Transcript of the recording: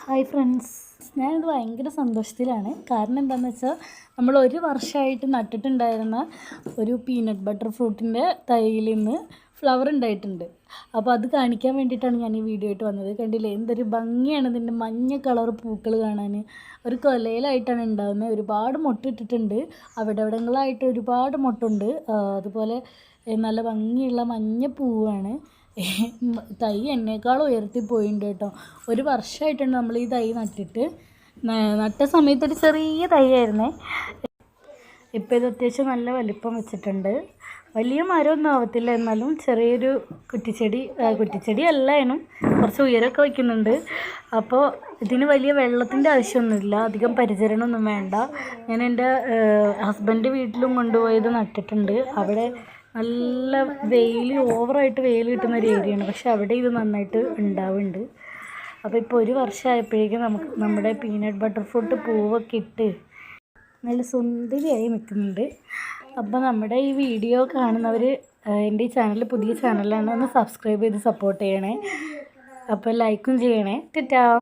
Hi friends, ഞാനിത് ഭയങ്കര സന്തോഷത്തിലാണ്. കാരണം എന്താണെന്ന് വെച്ചാൽ നമ്മൾ ഒരു വർഷമായിട്ട് നട്ടിട്ടുണ്ടായിരുന്ന ഒരു പീനട്ട് ബട്ടർ ഫ്രൂട്ടിൻ്റെ തൈയിൽ നിന്ന് ഫ്ലവർ ഉണ്ടായിട്ടുണ്ട്. അപ്പോൾ അത് കാണിക്കാൻ വേണ്ടിയിട്ടാണ് ഞാൻ ഈ വീഡിയോ ആയിട്ട് വന്നത്. കണ്ടില്ലേ, എന്തൊരു ഭംഗിയാണ് ഇതിൻ്റെ മഞ്ഞ കളർ പൂക്കൾ കാണാൻ. ഒരു കൊലയിലായിട്ടാണ് ഉണ്ടാകുന്നത്. ഒരുപാട് മൊട്ടിട്ടിട്ടുണ്ട്, അവിടെവിടങ്ങളായിട്ട് ഒരുപാട് മൊട്ടുണ്ട്. അതുപോലെ നല്ല ഭംഗിയുള്ള മഞ്ഞ പൂവാണ്. തൈ എന്നേക്കാളും ഉയർത്തിപ്പോയിട്ടുണ്ട് കേട്ടോ. ഒരു വർഷമായിട്ടാണ് നമ്മൾ ഈ തൈ നട്ട സമയത്ത് ഒരു ചെറിയ തൈയായിരുന്നേ. ഇപ്പോൾ ഇത് അത്യാവശ്യം നല്ല വലിപ്പം വെച്ചിട്ടുണ്ട്. വലിയ മരമൊന്നും ആവത്തില്ല, എന്നാലും ചെറിയൊരു കുറ്റിച്ചെടി അല്ലായിരുന്നു. കുറച്ച് ഉയരമൊക്കെ വയ്ക്കുന്നുണ്ട്. അപ്പോൾ ഇതിന് വലിയ വെള്ളത്തിൻ്റെ ആവശ്യമൊന്നുമില്ല, അധികം പരിചരണമൊന്നും വേണ്ട. ഞാൻ എൻ്റെ ഹസ്ബൻഡ് വീട്ടിലും കൊണ്ടുപോയത് നട്ടിട്ടുണ്ട്. അവിടെ നല്ല ഓവറായിട്ട് വെയിൽ കിട്ടുന്ന ഒരു ഏരിയയാണ്, പക്ഷെ അവിടെ ഇത് നന്നായിട്ട് ഉണ്ടാവുന്നുണ്ട്. അപ്പോൾ ഇപ്പോൾ ഒരു വർഷമായപ്പോഴേക്കും നമ്മുടെ പീനട്ട് ബട്ടർ ഫ്രൂട്ട് പൂവൊക്കെ ഇട്ട് നല്ല സുന്ദരിയായി നിൽക്കുന്നുണ്ട്. അപ്പോൾ നമ്മുടെ ഈ വീഡിയോ കാണുന്നവർ, എൻ്റെ ഈ ചാനൽ പുതിയ ചാനലാണ്, ഒന്ന് സബ്സ്ക്രൈബ് ചെയ്ത് സപ്പോർട്ട് ചെയ്യണേ. അപ്പോൾ ലൈക്കും ചെയ്യണേ. ടാറ്റാ.